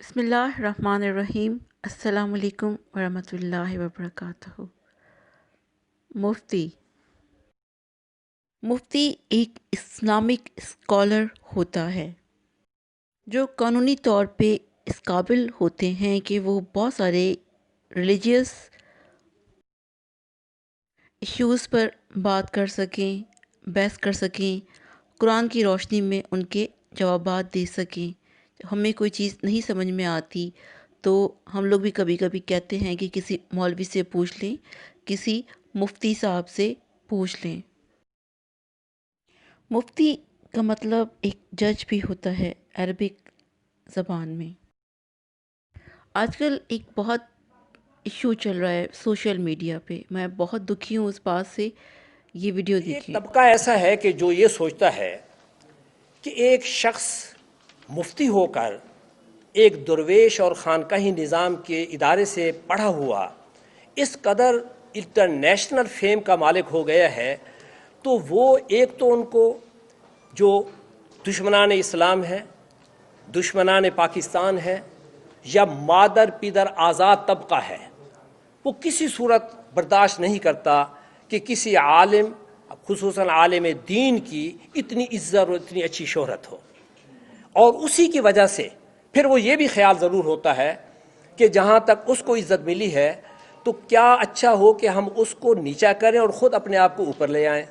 بسم اللہ الرحمن الرحیم۔ السلام علیکم ورحمۃ اللہ وبرکاتہ۔ مفتی ایک اسلامک اسکالر ہوتا ہے جو قانونی طور پہ اس قابل ہوتے ہیں کہ وہ بہت سارے ریلیجیس ایشوز پر بات کر سکیں، بحث کر سکیں، قرآن کی روشنی میں ان کے جوابات دے سکیں۔ ہمیں کوئی چیز نہیں سمجھ میں آتی تو ہم لوگ بھی کبھی کبھی کہتے ہیں کہ کسی مولوی سے پوچھ لیں، کسی مفتی صاحب سے پوچھ لیں۔ مفتی کا مطلب ایک جج بھی ہوتا ہے عربک زبان میں۔ آج کل ایک بہت ایشو چل رہا ہے سوشل میڈیا پہ، میں بہت دکھی ہوں اس بات سے۔ یہ ویڈیو ایک دیکھیں۔ طبقہ ایسا ہے کہ جو یہ سوچتا ہے کہ ایک شخص مفتی ہو کر ایک درویش اور خانقاہی نظام کے ادارے سے پڑھا ہوا اس قدر انٹرنیشنل فیم کا مالک ہو گیا ہے، تو وہ ایک تو ان کو جو دشمنان اسلام ہے، دشمنان پاکستان ہے، یا مادر پیدر آزاد طبقہ ہے، وہ کسی صورت برداشت نہیں کرتا کہ کسی عالم، خصوصاً عالم دین کی اتنی عزت اور اتنی اچھی شہرت ہو۔ اور اسی کی وجہ سے پھر وہ یہ بھی خیال ضرور ہوتا ہے کہ جہاں تک اس کو عزت ملی ہے تو کیا اچھا ہو کہ ہم اس کو نیچا کریں اور خود اپنے آپ کو اوپر لے آئیں،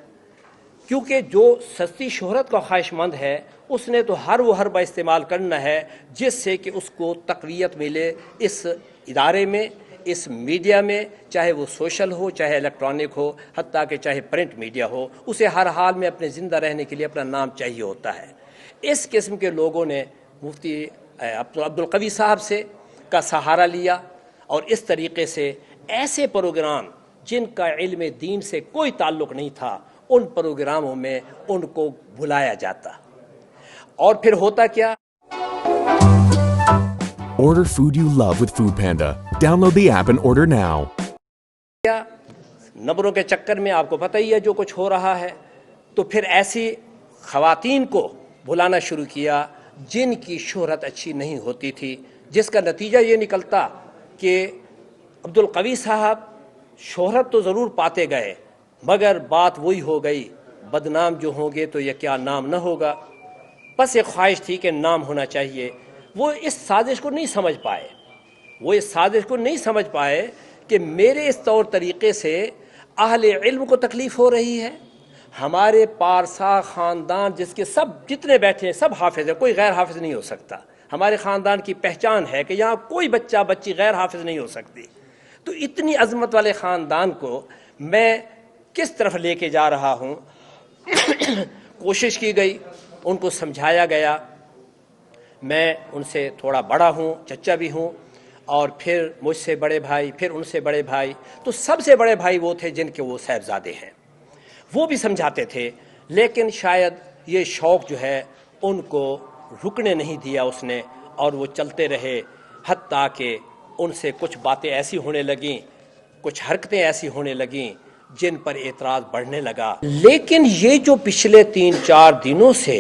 کیونکہ جو سستی شہرت کا خواہش مند ہے اس نے تو ہر وہ حربہ استعمال کرنا ہے جس سے کہ اس کو تقویت ملے اس ادارے میں، اس میڈیا میں، چاہے وہ سوشل ہو، چاہے الیکٹرانک ہو، حتیٰ کہ چاہے پرنٹ میڈیا ہو، اسے ہر حال میں اپنے زندہ رہنے کے لیے اپنا نام چاہیے ہوتا ہے۔ اس قسم کے لوگوں نے مفتی عبدالقوی صاحب سے کا سہارا لیا، اور اس طریقے سے ایسے پروگرام جن کا علم دین سے کوئی تعلق نہیں تھا، ان پروگراموں میں ان کو بلایا جاتا۔ اور پھر ہوتا کیا؟ Order food you love with Food Panda. Download the app and order now. نمبروں کے چکر میں آپ کو پتہ ہی ہے جو کچھ ہو رہا ہے، تو پھر ایسی خواتین کو بلانا شروع کیا جن کی شہرت اچھی نہیں ہوتی تھی، جس کا نتیجہ یہ نکلتا کہ عبدالقوی صاحب شہرت تو ضرور پاتے گئے، مگر بات وہی ہو گئی، بدنام جو ہوں گے تو یہ کیا نام نہ ہوگا۔ بس ایک خواہش تھی کہ نام ہونا چاہیے۔ وہ اس سازش کو نہیں سمجھ پائے کہ میرے اس طور طریقے سے اہل علم کو تکلیف ہو رہی ہے۔ ہمارے پارسا خاندان جس کے جتنے بیٹھے ہیں سب حافظ ہیں، کوئی غیر حافظ نہیں ہو سکتا۔ ہمارے خاندان کی پہچان ہے کہ یہاں کوئی بچہ بچی غیر حافظ نہیں ہو سکتی۔ تو اتنی عظمت والے خاندان کو میں کس طرف لے کے جا رہا ہوں؟ کوشش کی گئی، ان کو سمجھایا گیا۔ میں ان سے تھوڑا بڑا ہوں، چچا بھی ہوں، اور پھر مجھ سے بڑے بھائی، پھر ان سے بڑے بھائی، تو سب سے بڑے بھائی وہ تھے جن کے وہ صاحبزادے ہیں، وہ بھی سمجھاتے تھے، لیکن شاید یہ شوق جو ہے ان کو رکنے نہیں دیا اس نے، اور وہ چلتے رہے، حتیٰ کہ ان سے کچھ باتیں ایسی ہونے لگیں، کچھ حرکتیں ایسی ہونے لگیں جن پر اعتراض بڑھنے لگا۔ لیکن یہ جو پچھلے 3-4 دنوں سے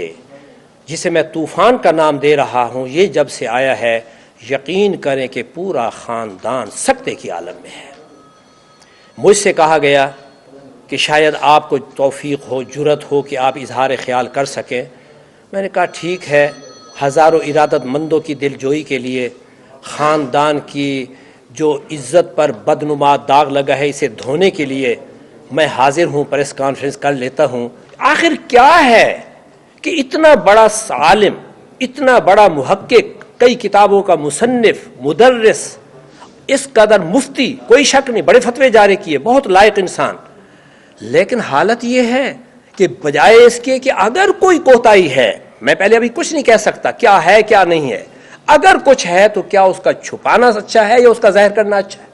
جسے میں طوفان کا نام دے رہا ہوں، یہ جب سے آیا ہے، یقین کریں کہ پورا خاندان سکتے کی عالم میں ہے۔ مجھ سے کہا گیا کہ شاید آپ کو توفیق ہو، جرت ہو کہ آپ اظہار خیال کر سکیں۔ میں نے کہا ٹھیک ہے، ہزاروں ارادت مندوں کی دلجوئی کے لیے، خاندان کی جو عزت پر بدنما داغ لگا ہے اسے دھونے کے لیے میں حاضر ہوں، پریس کانفرنس کر لیتا ہوں۔ آخر کیا ہے کہ اتنا بڑا عالم، اتنا بڑا محقق، کئی کتابوں کا مصنف، مدرس، اس قدر مفتی، کوئی شک نہیں، بڑے فتوے جاری کیے، بہت لائق انسان، لیکن حالت یہ ہے کہ بجائے اس کے کہ اگر کوئی کوتاہی ہے، میں پہلے ابھی کچھ نہیں کہہ سکتا کیا ہے کیا نہیں ہے، اگر کچھ ہے تو کیا اس کا چھپانا اچھا ہے یا اس کا ظاہر کرنا اچھا ہے،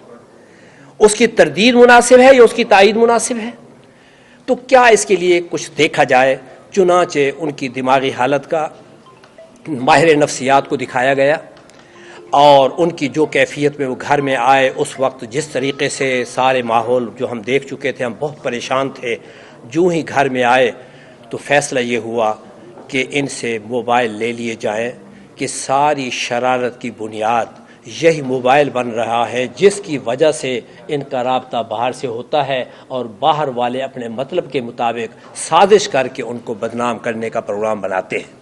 اس کی تردید مناسب ہے یا اس کی تائید مناسب ہے، تو کیا اس کے لیے کچھ دیکھا جائے۔ چنانچہ ان کی دماغی حالت کا ماہر نفسیات کو دکھایا گیا، اور ان کی جو کیفیت میں وہ گھر میں آئے اس وقت، جس طریقے سے سارے ماحول جو ہم دیکھ چکے تھے، ہم بہت پریشان تھے۔ جو ہی گھر میں آئے تو فیصلہ یہ ہوا کہ ان سے موبائل لے لیے جائیں کہ ساری شرارت کی بنیاد یہی موبائل بن رہا ہے، جس کی وجہ سے ان کا رابطہ باہر سے ہوتا ہے اور باہر والے اپنے مطلب کے مطابق سازش کر کے ان کو بدنام کرنے کا پروگرام بناتے ہیں۔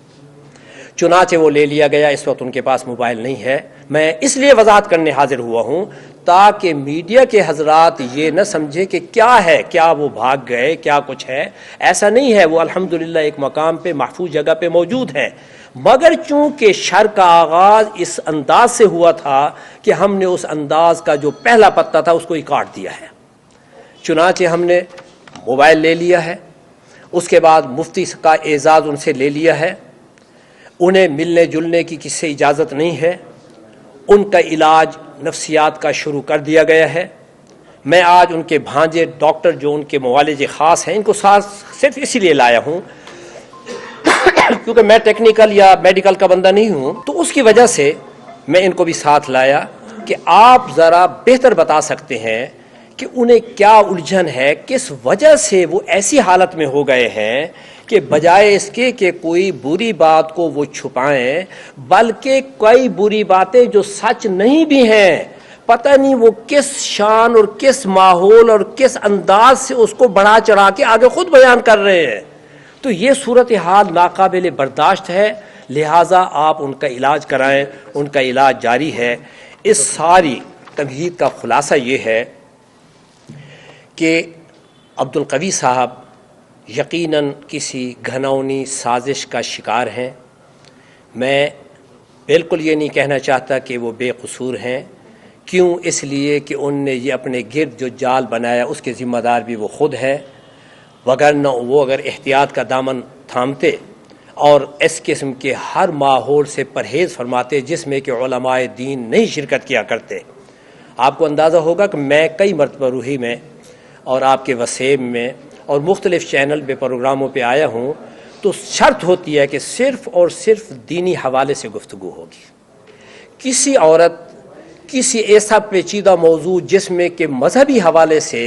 چنانچہ وہ لے لیا گیا، اس وقت ان کے پاس موبائل نہیں ہے۔ میں اس لیے وضاحت کرنے حاضر ہوا ہوں تاکہ میڈیا کے حضرات یہ نہ سمجھیں کہ کیا ہے، کیا وہ بھاگ گئے، کیا کچھ ہے۔ ایسا نہیں ہے، وہ الحمدللہ ایک مقام پہ محفوظ جگہ پہ موجود ہیں، مگر چونکہ شر کا آغاز اس انداز سے ہوا تھا کہ ہم نے اس انداز کا جو پہلا پتا تھا اس کو ہی کاٹ دیا ہے۔ چنانچہ ہم نے موبائل لے لیا ہے، اس کے بعد مفتی کا اعزاز ان سے لے لیا ہے، انہیں ملنے جلنے کی کسی سے اجازت نہیں ہے، ان کا علاج نفسیات کا شروع کر دیا گیا ہے۔ میں آج ان کے بھانجے ڈاکٹر جو ان کے معالج خاص ہیں، ان کو صرف اسی لیے لایا ہوں کیونکہ میں ٹیکنیکل یا میڈیکل کا بندہ نہیں ہوں، تو اس کی وجہ سے میں ان کو بھی ساتھ لایا کہ آپ ذرا بہتر بتا سکتے ہیں کہ انہیں کیا الجھن ہے، کس وجہ سے وہ ایسی حالت میں ہو گئے ہیں کہ بجائے اس کے کہ کوئی بری بات کو وہ چھپائیں، بلکہ کئی بری باتیں جو سچ نہیں بھی ہیں، پتہ نہیں وہ کس شان اور کس ماحول اور کس انداز سے اس کو بڑھا چڑھا کے آگے خود بیان کر رہے ہیں۔ تو یہ صورتحال ناقابل برداشت ہے، لہٰذا آپ ان کا علاج کرائیں، ان کا علاج جاری ہے۔ اس ساری تمہید کا خلاصہ یہ ہے کہ عبدالقوی صاحب یقیناً کسی گھناؤنی سازش کا شکار ہیں۔ میں بالکل یہ نہیں کہنا چاہتا کہ وہ بے قصور ہیں، کیوں؟ اس لیے کہ ان نے یہ اپنے گرد جو جال بنایا اس کے ذمہ دار بھی وہ خود ہے، وگرنہ وہ اگر احتیاط کا دامن تھامتے اور اس قسم کے ہر ماحول سے پرہیز فرماتے جس میں کہ علماء دین نہیں شرکت کیا کرتے۔ آپ کو اندازہ ہوگا کہ میں کئی مرتبہ روحی میں اور آپ کے وسیم میں اور مختلف چینل پہ پروگراموں پہ آیا ہوں، تو شرط ہوتی ہے کہ صرف اور صرف دینی حوالے سے گفتگو ہوگی۔ کسی عورت کسی ایسا پیچیدہ موضوع جس میں کہ مذہبی حوالے سے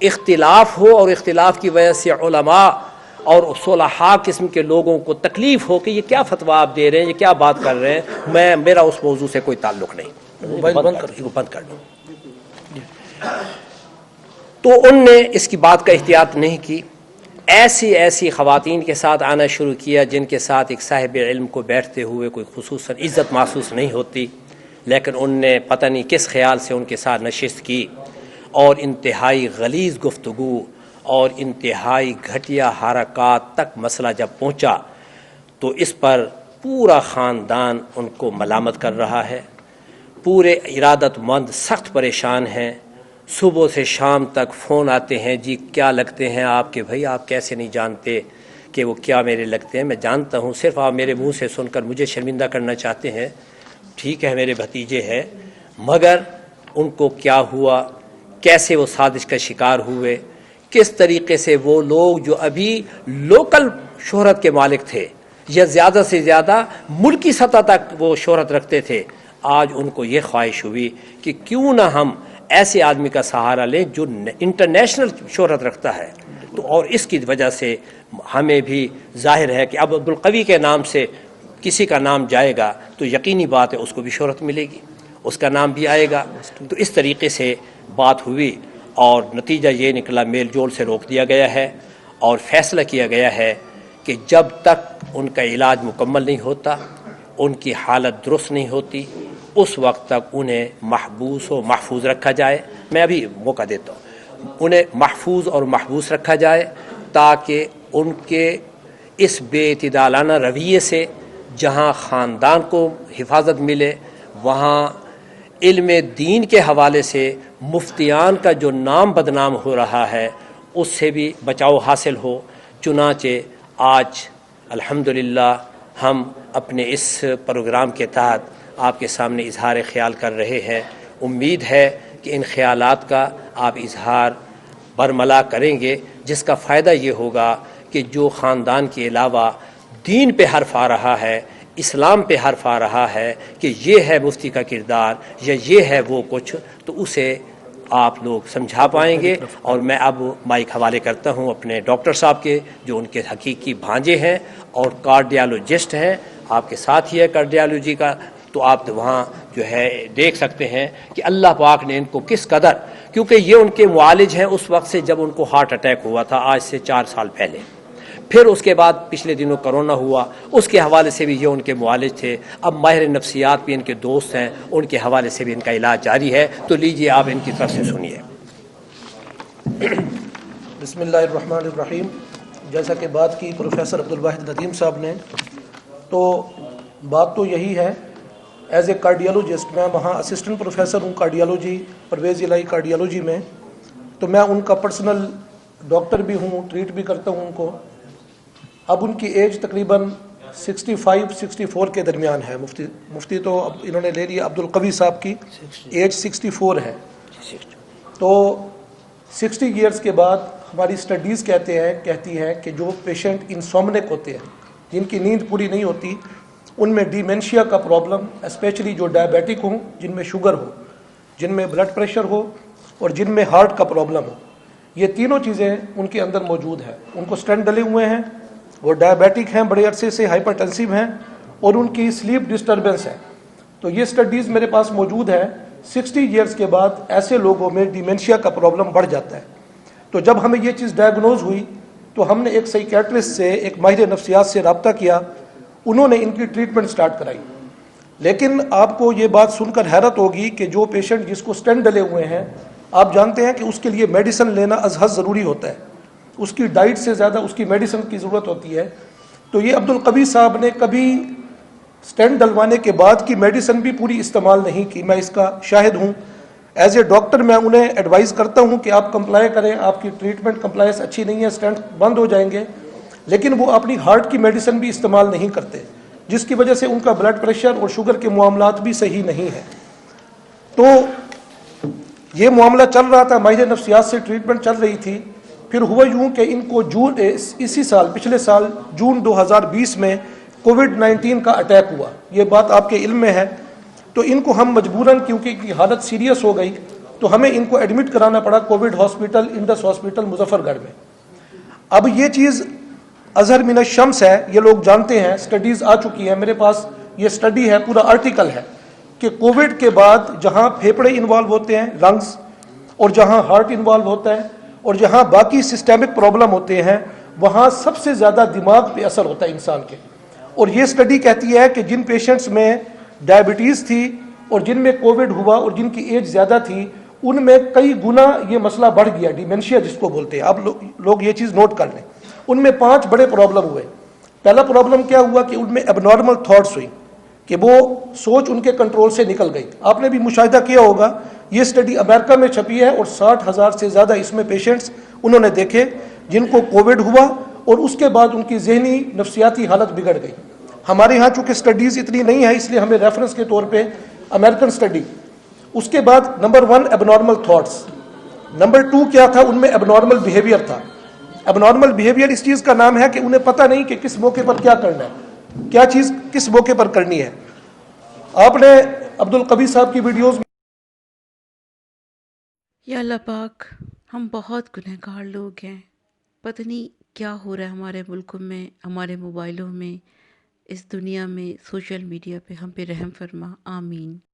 اختلاف ہو اور اختلاف کی وجہ سے علماء اور صلحاء قسم کے لوگوں کو تکلیف ہو کہ یہ کیا فتویٰ آپ دے رہے ہیں، یہ کیا بات کر رہے ہیں، میرا اس موضوع سے کوئی تعلق نہیں، بند کر دوں۔ تو ان نے اس کی بات کا احتیاط نہیں کی، ایسی خواتین کے ساتھ آنا شروع کیا جن کے ساتھ ایک صاحب علم کو بیٹھتے ہوئے کوئی خصوصاً عزت محسوس نہیں ہوتی، لیکن ان نے پتہ نہیں کس خیال سے ان کے ساتھ نشست کی اور انتہائی غلیظ گفتگو اور انتہائی گھٹیا حرکات تک مسئلہ جب پہنچا تو اس پر پورا خاندان ان کو ملامت کر رہا ہے۔ پورے ارادت مند سخت پریشان ہیں، صبح سے شام تک فون آتے ہیں، جی کیا لگتے ہیں آپ کے، بھائی آپ کیسے نہیں جانتے کہ وہ کیا میرے لگتے ہیں، میں جانتا ہوں، صرف آپ میرے منہ سے سن کر مجھے شرمندہ کرنا چاہتے ہیں۔ ٹھیک ہے میرے بھتیجے ہیں، مگر ان کو کیا ہوا، کیسے وہ سازش کا شکار ہوئے، کس طریقے سے وہ لوگ جو ابھی لوکل شہرت کے مالک تھے یا زیادہ سے زیادہ ملکی سطح تک وہ شہرت رکھتے تھے، آج ان کو یہ خواہش ہوئی کہ کیوں نہ ہم ایسے آدمی کا سہارا لیں جو انٹرنیشنل شہرت رکھتا ہے۔ تو اور اس کی وجہ سے ہمیں بھی ظاہر ہے کہ اب عبدالقوی کے نام سے کسی کا نام جائے گا تو یقینی بات ہے اس کو بھی شہرت ملے گی، اس کا نام بھی آئے گا۔ تو اس طریقے سے بات ہوئی اور نتیجہ یہ نکلا، میل جول سے روک دیا گیا ہے اور فیصلہ کیا گیا ہے کہ جب تک ان کا علاج مکمل نہیں ہوتا، ان کی حالت درست نہیں ہوتی، اس وقت تک انہیں محبوس و محفوظ رکھا جائے۔ میں ابھی موقع دیتا ہوں، انہیں محفوظ اور محبوس رکھا جائے تاکہ ان کے اس بے اعتدالانہ رویے سے جہاں خاندان کو حفاظت ملے، وہاں علم دین کے حوالے سے مفتیان کا جو نام بدنام ہو رہا ہے اس سے بھی بچاؤ حاصل ہو۔ چنانچہ آج الحمدللہ ہم اپنے اس پروگرام کے تحت آپ کے سامنے اظہار خیال کر رہے ہیں۔ امید ہے کہ ان خیالات کا آپ اظہار برملا کریں گے، جس کا فائدہ یہ ہوگا کہ جو خاندان کے علاوہ دین پہ حرف آ رہا ہے، اسلام پہ حرف آ رہا ہے کہ یہ ہے مفتی کا کردار یا یہ ہے وہ کچھ، تو اسے آپ لوگ سمجھا پائیں گے۔ اور میں اب مائک حوالے کرتا ہوں اپنے ڈاکٹر صاحب کے جو ان کے حقیقی بھانجے ہیں اور کارڈیالوجسٹ ہیں، آپ کے ساتھ ہی ہے کارڈیالوجی کا، تو آپ وہاں جو ہے دیکھ سکتے ہیں کہ اللہ پاک نے ان کو کس قدر، کیونکہ یہ ان کے معالج ہیں اس وقت سے جب ان کو ہارٹ اٹیک ہوا تھا آج سے 4 سال پہلے، پھر اس کے بعد پچھلے دنوں کرونا ہوا، اس کے حوالے سے بھی یہ ان کے معالج تھے، اب ماہر نفسیات بھی ان کے دوست ہیں، ان کے حوالے سے بھی ان کا علاج جاری ہے۔ تو لیجئے آپ ان کی طرف سے سنیے۔ بسم اللہ الرحمن الرحیم۔ جیسا کہ بات کی پروفیسر عبدالواحد ندیم صاحب نے، تو بات تو یہی ہے، ایز اے کارڈیالوجسٹ میں وہاں اسسٹنٹ پروفیسر ہوں کارڈیالوجی، پرویز الہی کارڈیالوجی میں، تو میں ان کا پرسنل ڈاکٹر بھی ہوں، ٹریٹ بھی کرتا ہوں ان کو۔ اب ان کی ایج تقریباً 65-64 کے درمیان ہے۔ مفتی تو اب انہوں نے لے لیا، عبدالقوی صاحب کی ایج 64 ہے۔ تو 60 ایئرس کے بعد ہماری اسٹڈیز کہتی ہے کہ جو پیشنٹ انسومنک ہوتے ہیں، جن کی نیند پوری نہیں ہوتی، ان میں ڈیمینشیا کا پرابلم، اسپیشلی جو ڈائبیٹک ہوں، جن میں شوگر ہو، جن میں بلڈ پریشر ہو، اور جن میں ہارٹ کا پرابلم ہو، یہ تینوں چیزیں ان کے اندر موجود ہیں۔ ان کو اسٹینٹ ڈلے ہوئے ہیں، وہ ڈائبیٹک ہیں، بڑے عرصے سے ہائپر ٹینسیو ہیں، اور ان کی سلیپ ڈسٹربنس ہے۔ تو یہ اسٹڈیز میرے پاس موجود ہے۔ 60 ایئرس کے بعد ایسے لوگوں میں ڈیمینشیا کا پرابلم بڑھ جاتا ہے۔ تو جب ہمیں یہ چیز ڈائگنوز ہوئی تو ہم نے ایک سائیکیٹرسٹ سے، ایک ماہر نفسیات سے رابطہ کیا، انہوں نے ان کی ٹریٹمنٹ سٹارٹ کرائی۔ لیکن آپ کو یہ بات سن کر حیرت ہوگی کہ جو پیشنٹ جس کو اسٹینٹ ڈلے ہوئے ہیں، آپ جانتے ہیں کہ اس کے لیے میڈیسن لینا از حد ضروری ہوتا ہے، اس کی ڈائٹ سے زیادہ اس کی میڈیسن کی ضرورت ہوتی ہے۔ تو یہ عبدالقوی صاحب نے کبھی اسٹینٹ ڈلوانے کے بعد کی میڈیسن بھی پوری استعمال نہیں کی، میں اس کا شاہد ہوں۔ ایز اے ڈاکٹر میں انہیں ایڈوائز کرتا ہوں کہ آپ کمپلائی کریں، آپ کی ٹریٹمنٹ کمپلائنس اچھی نہیں ہے، اسٹینٹ بند ہو جائیں گے، لیکن وہ اپنی ہارٹ کی میڈیسن بھی استعمال نہیں کرتے، جس کی وجہ سے ان کا بلڈ پریشر اور شوگر کے معاملات بھی صحیح نہیں ہیں۔ تو یہ معاملہ چل رہا تھا، ماہر نفسیات سے ٹریٹمنٹ چل رہی تھی۔ پھر ہوا یوں کہ ان کو اسی سال، پچھلے سال جون 2020 میں کووڈ-19 کا اٹیک ہوا، یہ بات آپ کے علم میں ہے۔ تو ان کو ہم مجبوراً، کیونکہ ان کی حالت سیریس ہو گئی، تو ہمیں ان کو ایڈمٹ کرانا پڑا Covid hospital, Indus hospital Muzaffar گڑھ میں۔ اب یہ چیز اظہر من الشمس ہے، یہ لوگ جانتے ہیں، سٹڈیز آ چکی ہیں، میرے پاس یہ سٹڈی ہے، پورا آرٹیکل ہے کہ کووڈ کے بعد جہاں پھیپھڑے انوالو ہوتے ہیں، لنگز، اور جہاں ہارٹ انوالو ہوتا ہے، اور جہاں باقی سسٹمک پرابلم ہوتے ہیں، وہاں سب سے زیادہ دماغ پہ اثر ہوتا ہے انسان کے۔ اور یہ سٹڈی کہتی ہے کہ جن پیشنٹس میں ڈائبٹیز تھی اور جن میں کووڈ ہوا اور جن کی ایج زیادہ تھی، ان میں کئی گنا یہ مسئلہ بڑھ گیا، ڈیمینشیا جس کو بولتے ہیں۔ آپ لوگ یہ چیز نوٹ کر لیں۔ ان میں 5 بڑے پرابلم ہوئے۔ پہلا پرابلم کیا ہوا کہ ان میں ایب نارمل تھاٹس ہوئی، کہ وہ سوچ ان کے کنٹرول سے نکل گئی۔ آپ نے بھی مشاہدہ کیا ہوگا، یہ سٹڈی امریکہ میں چھپی ہے، اور 60,000 سے زیادہ اس میں پیشنٹس انہوں نے دیکھے جن کو کووڈ ہوا، اور اس کے بعد ان کی ذہنی نفسیاتی حالت بگڑ گئی۔ ہمارے ہاں چونکہ سٹڈیز اتنی نہیں ہے، اس لیے ہمیں ریفرنس کے طور پہ امریکن سٹڈی۔ اس کے بعد نمبر 1 ایب نارمل تھاٹس، نمبر 2 کیا تھا، ان میں ایب نارمل بیہیویئر تھا۔ ایب نارمل بیہیویئر اس چیز کا نام ہے کہ انہیں پتہ نہیں کہ کس موقع پر کیا کرنا ہے، کیا چیز کس موقع پر کرنی ہے۔ آپ نے عبدالقوی صاحب کی ویڈیوز میں یا اللہ پاک، ہم بہت گنہگار لوگ ہیں، پتہ نہیں کیا ہو رہا ہے ہمارے ملکوں میں، ہمارے موبائلوں میں، اس دنیا میں، سوشل میڈیا پہ، ہم پہ رحم فرما، آمین۔